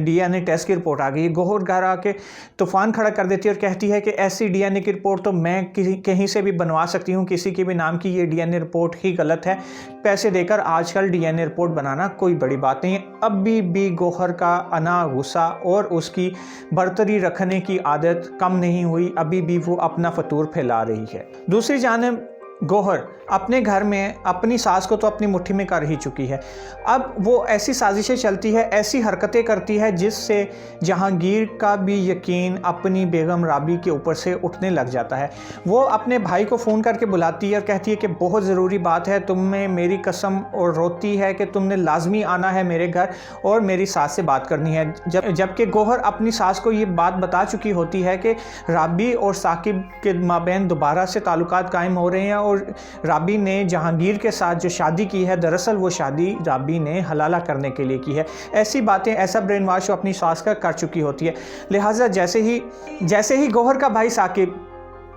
DNA टेस्ट की रिपोर्ट आ गई। गौहर घर आके तूफ़ान खड़ा कर देती है और कहती है कि ऐसी DNA की रिपोर्ट तो मैं कहीं से भी बनवा सकती हूँ, किसी के भी नाम की ये DNA रिपोर्ट ही गलत है, पैसे देकर आजकल DNA रिपोर्ट बनाना कोई बड़ी बात नहीं है। अभी भी गौहर का अना गुस्सा और उसकी बर्तरी रखने की आदत कम नहीं हुई, अभी भी वो अपना फतूर फैला रही है। दूसरी जानिब गौहर अपने घर में अपनी सास को तो अपनी मुट्ठी में कर ही चुकी है। अब वो ऐसी साजिशें चलती है, ऐसी हरकतें करती है जिससे जहांगीर का भी यकीन अपनी बेगम राबी के ऊपर से उठने लग जाता है। वो अपने भाई को फ़ोन करके बुलाती है और कहती है कि बहुत ज़रूरी बात है, तुम्हें मेरी कसम और रोती है कि तुमने लाजमी आना है मेरे घर और मेरी सास से बात करनी है। जबकि गौहर अपनी सास को ये बात बता चुकी होती है कि राबी और साकिब के माबैन दोबारा से ताल्लुकात कायम हो रहे हैं और राबी ने जहांगीर के साथ जो शादी की है, दरअसल वो शादी राबी ने हलाला करने के लिए की है। ऐसी बातें, ऐसा ब्रेन वॉश वो अपनी सास का कर चुकी होती है। लिहाजा जैसे ही गौहर का भाई साकिब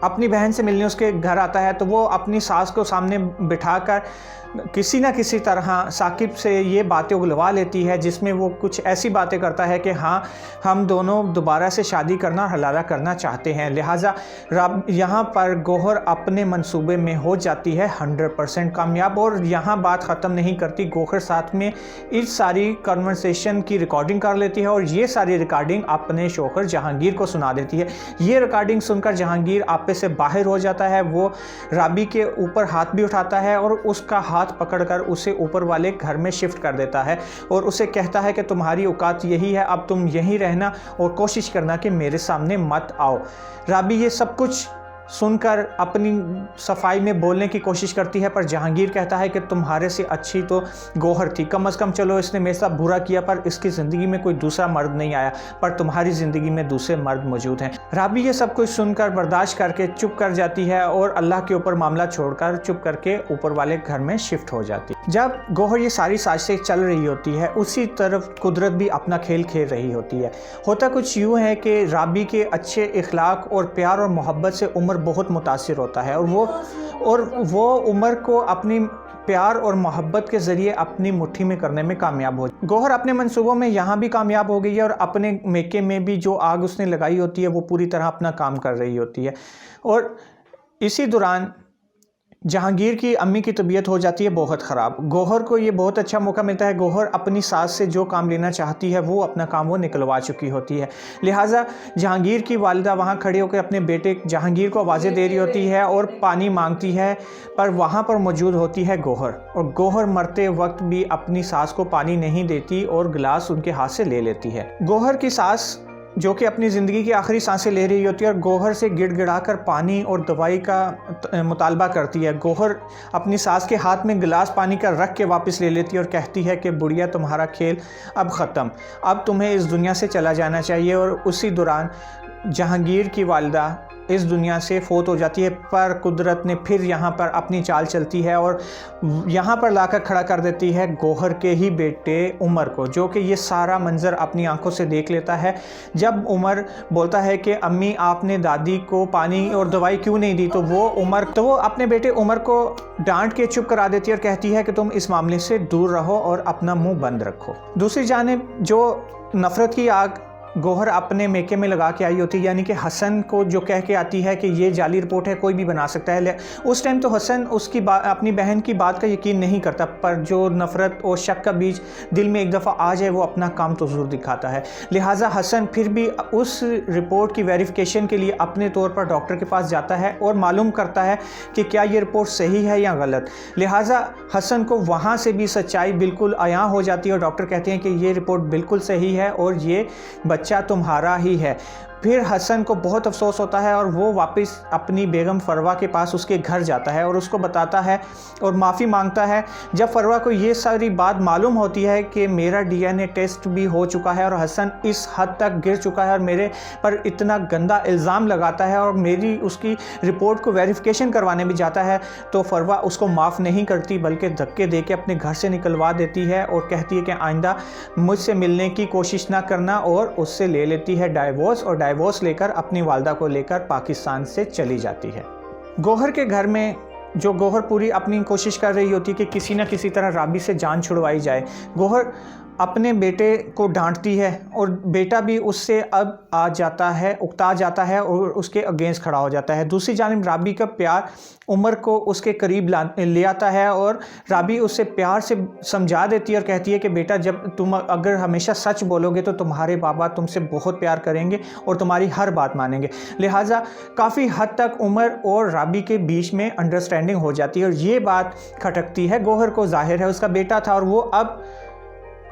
अपनी बहन से मिलने उसके घर आता है तो वो अपनी सास को सामने बिठाकर किसी न किसी तरह साकिब से ये बातें उगलवा लेती है, जिसमें वो कुछ ऐसी बातें करता है कि हाँ, हम दोनों दोबारा से शादी करना, हलाला करना चाहते हैं। लिहाजा यहाँ पर गौहर अपने मंसूबे में हो जाती है 100% कामयाब, और यहाँ बात ख़त्म नहीं करती। गौहर साथ में इस सारी कन्वर्सेशन की रिकॉर्डिंग कर लेती है और ये सारी रिकॉर्डिंग अपने शौहर जहांगीर को सुना देती है। ये रिकॉर्डिंग सुनकर जहांगीर आपे से बाहर हो जाता है। वो राबी के ऊपर हाथ भी उठाता है और उसका हाथ पकड़कर उसे ऊपर वाले घर में शिफ्ट कर देता है और उसे कहता है कि तुम्हारी औकात यही है, अब तुम यहीं रहना और कोशिश करना कि मेरे सामने मत आओ। राबी ये सब कुछ सुनकर अपनी सफाई में बोलने की कोशिश करती है, पर जहांगीर कहता है कि तुम्हारे से अच्छी तो गौहर थी, कम से कम चलो इसने मेरे साथ बुरा किया पर इसकी ज़िंदगी में कोई दूसरा मर्द नहीं आया, पर तुम्हारी ज़िंदगी में दूसरे मर्द मौजूद हैं। राबी ये सब कुछ सुनकर बर्दाश्त करके चुप कर जाती है और अल्लाह के ऊपर मामला छोड़कर चुप करके ऊपर वाले घर में शिफ्ट हो जाती है। जब गौहर ये सारी साजिशें चल रही होती है, उसी तरफ कुदरत भी अपना खेल खेल रही होती है। होता कुछ यूँ है कि राबी के अच्छे इखलाक और प्यार और मोहब्बत से उमर बहुत मुतासिर होता है और वो उमर को अपनी प्यार और मोहब्बत के ज़रिए अपनी मुट्ठी में करने में कामयाब हो। गौहर अपने मंसूबों में यहाँ भी कामयाब हो गई है और अपने मेके में भी जो आग उसने लगाई होती है वो पूरी तरह अपना काम कर रही होती है। और इसी दौरान जहांगीर की अम्मी की तबीयत हो जाती है बहुत ख़राब। गौहर को ये बहुत अच्छा मौका मिलता है। गौहर अपनी सास से जो काम लेना चाहती है वो अपना काम वो निकलवा चुकी होती है, लिहाजा जहांगीर की वालिदा वहाँ खड़े होकर अपने बेटे जहांगीर को आवाज़ें दे रही होती है और पानी मांगती है, पर वहाँ पर मौजूद होती है गौहर। और गौहर मरते वक्त भी अपनी सास को पानी नहीं देती और गिलास उनके हाथ से ले लेती है। गौहर की सास जो कि अपनी ज़िंदगी की आखिरी सांसें ले रही होती है और गौहर से गिड़गिड़ाकर पानी और दवाई का मुतालबा करती है। गौहर अपनी सास के हाथ में गिलास पानी का रख के वापस ले लेती है और कहती है कि बुढ़िया तुम्हारा खेल अब ख़त्म, अब तुम्हें इस दुनिया से चला जाना चाहिए। और उसी दौरान जहांगीर की वालिदा इस दुनिया से फोत हो जाती है, पर कुदरत ने फिर यहाँ पर अपनी चाल चलती है और यहाँ पर लाकर खड़ा कर देती है गौहर के ही बेटे उमर को, जो कि ये सारा मंज़र अपनी आंखों से देख लेता है। जब उमर बोलता है कि अम्मी आपने दादी को पानी और दवाई क्यों नहीं दी, तो वो अपने बेटे उमर को डांट के चुप करा देती है और कहती है कि तुम इस मामले से दूर रहो और अपना मुँह बंद रखो। दूसरी जानिब जो नफ़रत की आग गौहर अपने मेके में लगा के आई होती है, यानी कि हसन को जो कह के आती है कि ये जाली रिपोर्ट है, कोई भी बना सकता है। उस टाइम तो हसन उसकी अपनी बहन की बात का यकीन नहीं करता, पर जो नफ़रत और शक का बीज दिल में एक दफ़ा आ जाए वो अपना काम तो ज़रूर दिखाता है। लिहाजा हसन फिर भी उस रिपोर्ट की वेरिफिकेशन के लिए अपने तौर पर डॉक्टर के पास जाता है और मालूम करता है कि क्या ये रिपोर्ट सही है या गलत। लिहाजा हसन को वहाँ से भी सच्चाई बिल्कुल आया हो जाती है और डॉक्टर कहते हैं कि ये रिपोर्ट बिल्कुल सही है और ये बच्चा तुम्हारा ही है। फिर हसन को बहुत अफसोस होता है और वो वापस अपनी बेगम फरवा के पास उसके घर जाता है और उसको बताता है और माफ़ी मांगता है। जब फरवा को ये सारी बात मालूम होती है कि मेरा डीएनए टेस्ट भी हो चुका है और हसन इस हद तक गिर चुका है और मेरे पर इतना गंदा इल्ज़ाम लगाता है और मेरी उसकी रिपोर्ट को वेरिफिकेशन करवाने भी जाता है, तो फरवा उसको माफ़ नहीं करती बल्कि धक्के दे के अपने घर से निकलवा देती है और कहती है कि आइंदा मुझसे मिलने की कोशिश ना करना, और उससे ले लेती है डाइवोर्स और डाइवोर्स लेकर अपनी वालिदा को लेकर पाकिस्तान से चली जाती है। गौहर के घर में जो गौहर पूरी अपनी कोशिश कर रही होती है कि किसी न किसी तरह राबी से जान छुड़वाई जाए। गौहर अपने बेटे को डांटती है और बेटा भी उससे अब उकता जाता है और उसके अगेंस्ट खड़ा हो जाता है। दूसरी जानिब राबी का प्यार उमर को उसके करीब ले आता है और राबी उससे प्यार से समझा देती है और कहती है कि बेटा जब तुम अगर हमेशा सच बोलोगे तो तुम्हारे बाबा तुमसे बहुत प्यार करेंगे और तुम्हारी हर बात मानेंगे। लिहाजा काफ़ी हद तक उमर और राबी के बीच में अंडरस्टैंडिंग हो जाती है और ये बात खटकती है। गौहर को जाहिर है उसका बेटा था और वो अब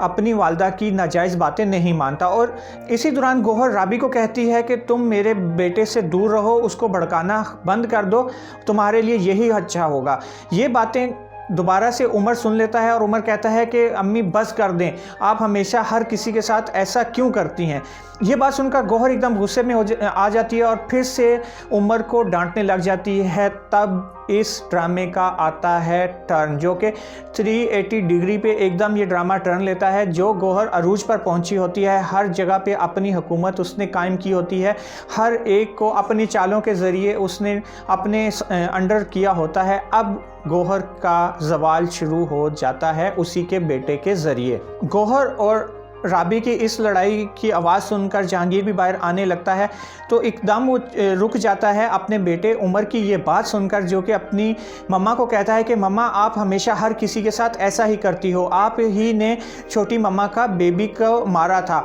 अपनी वालिदा की नाजायज़ बातें नहीं मानता। और इसी दौरान गौहर राबी को कहती है कि तुम मेरे बेटे से दूर रहो, उसको भड़काना बंद कर दो, तुम्हारे लिए यही अच्छा होगा। ये बातें दोबारा से उमर सुन लेता है और उमर कहता है कि अम्मी बस कर दें, आप हमेशा हर किसी के साथ ऐसा क्यों करती हैं। ये बात सुनकर गौहर एकदम गुस्से में आ जाती है और फिर से उमर को डांटने लग जाती है। तब इस ड्रामे का आता है टर्न, जो कि 380 डिग्री पे एकदम ये ड्रामा टर्न लेता है। जो गौहर अरूज पर पहुंची होती है, हर जगह पे अपनी हुकूमत उसने कायम की होती है, हर एक को अपनी चालों के ज़रिए उसने अपने अंडर किया होता है। अब गौहर का ज़वाल शुरू हो जाता है उसी के बेटे के ज़रिए। गौहर और राबी की इस लड़ाई की आवाज़ सुनकर जहांगीर भी बाहर आने लगता है, तो एकदम वो रुक जाता है अपने बेटे उमर की ये बात सुनकर, जो कि अपनी मम्मा को कहता है कि मम्मा आप हमेशा हर किसी के साथ ऐसा ही करती हो, आप ही ने छोटी मम्मा का बेबी को मारा था।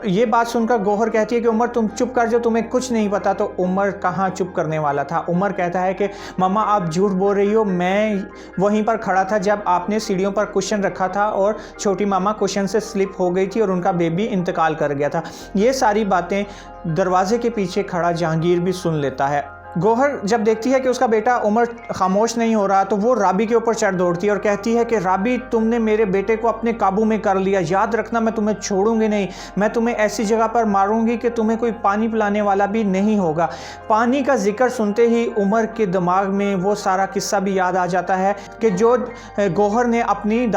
ये बात सुनकर गौहर कहती है कि उमर तुम चुप कर जाओ, तुम्हें कुछ नहीं पता। तो उमर कहाँ चुप करने वाला था। उमर कहता है कि मम्मा आप झूठ बोल रही हो, मैं वहीं पर खड़ा था जब आपने सीढ़ियों पर कुशन रखा था और छोटी मामा कुशन से स्लिप हो गई थी और उनका बेबी इंतकाल कर गया था। ये सारी बातें दरवाजे के पीछे खड़ा जहांगीर भी सुन लेता है। गौहर जब देखती है कि उसका बेटा उमर खामोश नहीं हो रहा तो वो राबी के ऊपर चढ़ दौड़ती है और कहती है कि राबी, तुमने मेरे बेटे को अपने काबू में कर लिया, याद रखना मैं तुम्हें छोड़ूंगी नहीं, मैं तुम्हें ऐसी जगह पर मारूंगी कि तुम्हें कोई पानी पिलाने वाला भी नहीं होगा। पानी का जिक्र सुनते ही उमर के दिमाग में वो सारा किस्सा भी याद आ जाता है कि जो गौहर ने अपनी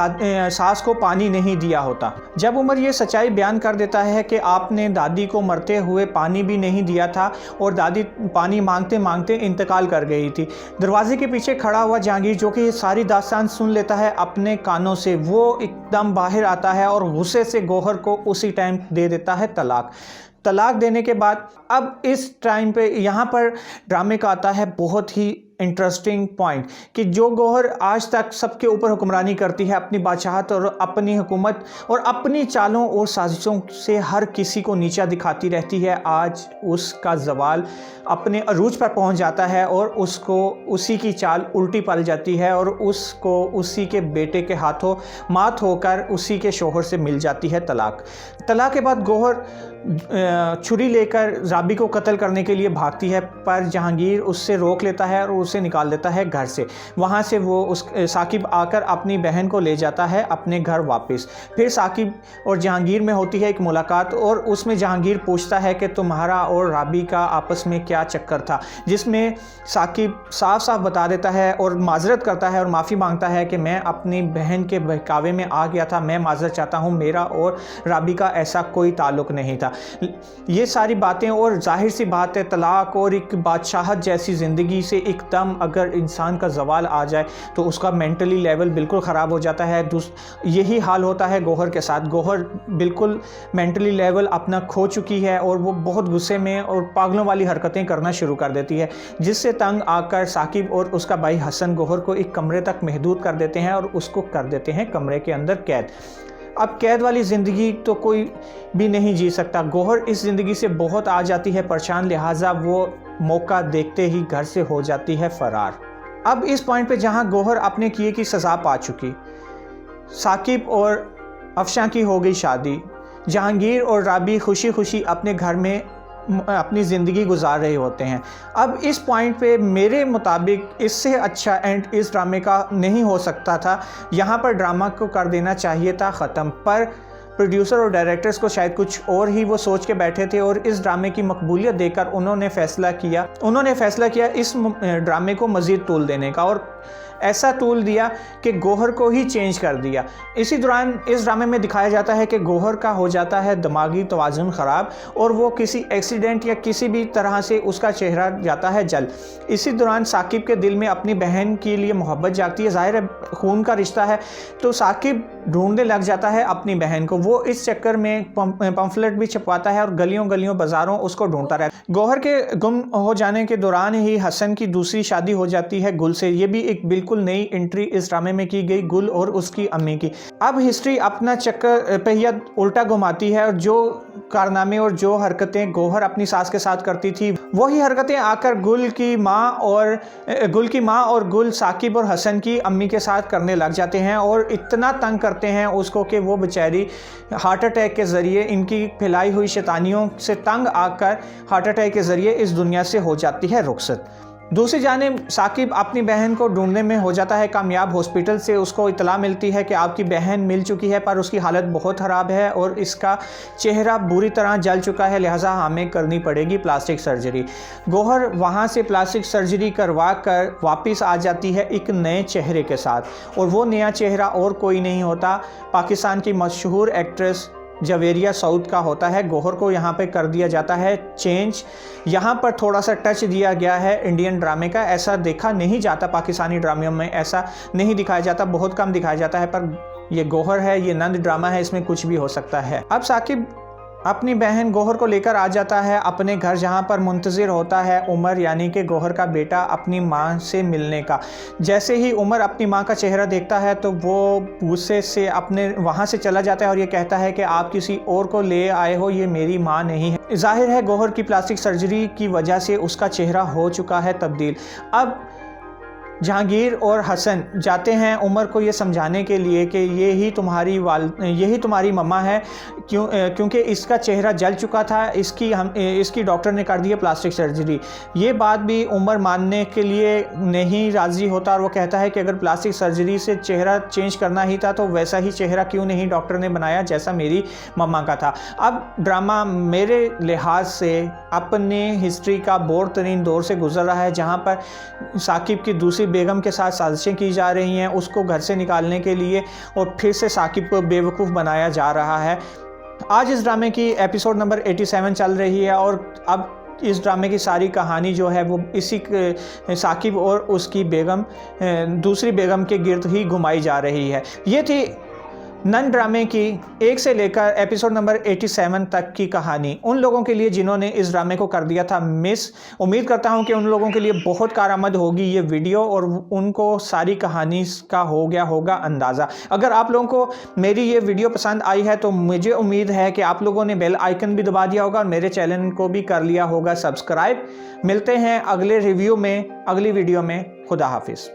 सास को पानी नहीं दिया होता। जब उमर ये सच्चाई बयान कर देता है कि आपने दादी को मरते हुए पानी भी नहीं दिया था और दादी पानी मांगते मांगते इंतकाल कर गई थी। दरवाजे के पीछे खड़ा हुआ जहांगीर, जो कि ये सारी दास्तान सुन लेता है अपने कानों से, वो एकदम बाहर आता है और गुस्से से गौहर को उसी टाइम दे देता है तलाक। तलाक देने के बाद अब इस टाइम पे यहाँ पर ड्रामे का आता है बहुत ही इंटरेस्टिंग पॉइंट कि जो गौहर आज तक सबके ऊपर हुक्मरानी करती है, अपनी बादशाहत और अपनी हुकूमत और अपनी चालों और साजिशों से हर किसी को नीचा दिखाती रहती है, आज उसका जवाल अपने अरूज पर पहुंच जाता है और उसको उसी की चाल उल्टी पल जाती है और उसको उसी के बेटे के हाथों मात होकर उसी के शोहर से मिल जाती है तलाक। तलाक के बाद गौहर छुरी लेकर राबी को कत्ल करने के लिए भागती है, पर जहांगीर उससे रोक लेता है और उसे निकाल देता है घर से। वहाँ से वो साकिब आकर अपनी बहन को ले जाता है अपने घर वापस। फिर साकिब और जहांगीर में होती है एक मुलाकात और उसमें जहांगीर पूछता है कि तुम्हारा और राबी का आपस में क्या चक्कर था, जिसमें साकिब साफ साफ बता देता है और माजरत करता है और माफ़ी मांगता है कि मैं अपनी बहन के बहकावे में आ गया था, मैं माजरत चाहता हूँ, मेरा और राबी का ऐसा कोई ताल्लुक़ नहीं था। ये सारी बातें, और जाहिर सी बात है तलाक और एक बादशाहत जैसी ज़िंदगी से एकदम अगर इंसान का जवाल आ जाए तो उसका मेंटली लेवल बिल्कुल ख़राब हो जाता है। यही हाल होता है गौहर के साथ। गौहर बिल्कुल मेंटली लेवल अपना खो चुकी है और वो बहुत गुस्से में और पागलों वाली हरकतें करना शुरू कर देती है, जिससे तंग आकर साकिब और उसका भाई हसन गौहर को एक कमरे तक महदूद कर देते हैं और उसको कर देते हैं कमरे के अंदर कैद। अब कैद वाली ज़िंदगी तो कोई भी नहीं जी सकता। गौहर इस ज़िंदगी से बहुत आ जाती है परेशान, लिहाजा वो मौका देखते ही घर से हो जाती है फ़रार। अब इस पॉइंट पे जहाँ गौहर अपने किए की सज़ा पा चुकी, साकिब और अफशां की हो गई शादी, जहांगीर और राबी खुशी खुशी अपने घर में अपनी ज़िंदगी गुजार रहे होते हैं। अब इस पॉइंट पे मेरे मुताबिक इससे अच्छा एंड इस ड्रामे का नहीं हो सकता था। यहाँ पर ड्रामा को कर देना चाहिए था ख़त्म, पर प्रोड्यूसर और डायरेक्टर्स को शायद कुछ और ही वो सोच के बैठे थे और इस ड्रामे की मकबूलियत देखकर उन्होंने फ़ैसला किया इस ड्रामे को मज़ीद तूल देने का, और ऐसा तूल दिया कि गौहर को ही चेंज कर दिया। इसी दौरान इस ड्रामे में दिखाया जाता है कि गौहर का हो जाता है दिमागी तवाज़ुन ख़राब और वो किसी एक्सीडेंट या किसी भी तरह से उसका चेहरा जाता है जल। इसी दौरान साकिब के दिल में अपनी बहन के लिए मोहब्बत जागती है, ज़ाहिर है खून का रिश्ता है, तो साकिब ढूंढने लग जाता है अपनी बहन को। वो इस चक्कर में पम्फलेट भी छपवाता है और गलियों गलियों बाज़ारों उसको ढूंढता रहता है। गौहर के गुम हो जाने के दौरान ही हसन की दूसरी शादी हो जाती है गुल से। ये भी एक बिल्कुल नई एंट्री इस ड्रामे में की गई, गुल और उसकी अम्मी की। अब हिस्ट्री अपना चक्कर पहिया उल्टा घुमाती है और जो कारनामे और जो हरकतें गौहर अपनी सास के साथ करती थी, वही हरकतें आकर गुल की माँ और गुल साकिब और हसन की अम्मी के साथ करने लग जाते हैं और इतना तंग करते हैं उसको कि वो बेचारी हार्ट अटैक के ज़रिए, इनकी फैलाई हुई शैतानियों से तंग आकर हार्ट अटैक के ज़रिए इस दुनिया से हो जाती है रुखसत। दूसरी जानिब साकिब अपनी बहन को ढूंढने में हो जाता है कामयाब। हॉस्पिटल से उसको इतला मिलती है कि आपकी बहन मिल चुकी है, पर उसकी हालत बहुत ख़राब है और इसका चेहरा बुरी तरह जल चुका है, लिहाजा हमें करनी पड़ेगी प्लास्टिक सर्जरी। गौहर वहाँ से प्लास्टिक सर्जरी करवा कर वापस आ जाती है एक नए चेहरे के साथ, और वो नया चेहरा और कोई नहीं होता, पाकिस्तान की मशहूर एक्ट्रेस जवेरिया सऊद का होता है। गौहर को यहाँ पे कर दिया जाता है चेंज। यहाँ पर थोड़ा सा टच दिया गया है इंडियन ड्रामे का, ऐसा देखा नहीं जाता, पाकिस्तानी ड्रामों में ऐसा नहीं दिखाया जाता, बहुत कम दिखाया जाता है, पर ये गौहर है, ये नंद ड्रामा है, इसमें कुछ भी हो सकता है। अब साकिब अपनी बहन गौहर को लेकर आ जाता है अपने घर, जहाँ पर मुंतज़िर होता है उमर, यानी कि गौहर का बेटा, अपनी माँ से मिलने का। जैसे ही उमर अपनी माँ का चेहरा देखता है तो वो गुस्से से अपने वहाँ से चला जाता है और ये कहता है कि आप किसी और को ले आए हो, ये मेरी माँ नहीं है। जाहिर है गौहर की प्लास्टिक सर्जरी की वजह से उसका चेहरा हो चुका है तब्दील। अब जहांगीर और हसन जाते हैं उमर को ये समझाने के लिए कि यही तुम्हारी मम्मा है, क्योंकि इसका चेहरा जल चुका था, इसकी डॉक्टर ने कर दी है प्लास्टिक सर्जरी। ये बात भी उमर मानने के लिए नहीं राज़ी होता और वो कहता है कि अगर प्लास्टिक सर्जरी से चेहरा चेंज करना ही था तो वैसा ही चेहरा क्यों नहीं डॉक्टर ने बनाया जैसा मेरी मम्मा का था। अब ड्रामा मेरे लिहाज से अपने हिस्ट्री का बोर तरीन दौर से गुजर रहा है, जहाँ पर साकिब की दूसरी बेगम के साथ साजिशें की जा रही हैं उसको घर से निकालने के लिए, और फिर से साकिब को बेवकूफ़ बनाया जा रहा है। आज इस ड्रामे की एपिसोड नंबर 87 चल रही है और अब इस ड्रामे की सारी कहानी जो है वो इसी साकिब और उसकी बेगम दूसरी बेगम के गिर्द ही घुमाई जा रही है। ये थी नन ड्रामे की 1 से लेकर एपिसोड नंबर 87 तक की कहानी, उन लोगों के लिए जिन्होंने इस ड्रामे को कर दिया था मिस। उम्मीद करता हूं कि उन लोगों के लिए बहुत कारआमद होगी ये वीडियो और उनको सारी कहानी का हो गया होगा अंदाज़ा। अगर आप लोगों को मेरी ये वीडियो पसंद आई है तो मुझे उम्मीद है कि आप लोगों ने बेल आइकन भी दबा दिया होगा और मेरे चैनल को भी कर लिया होगा सब्सक्राइब। मिलते हैं अगले रिव्यू में, अगली वीडियो में। खुदा हाफिज़।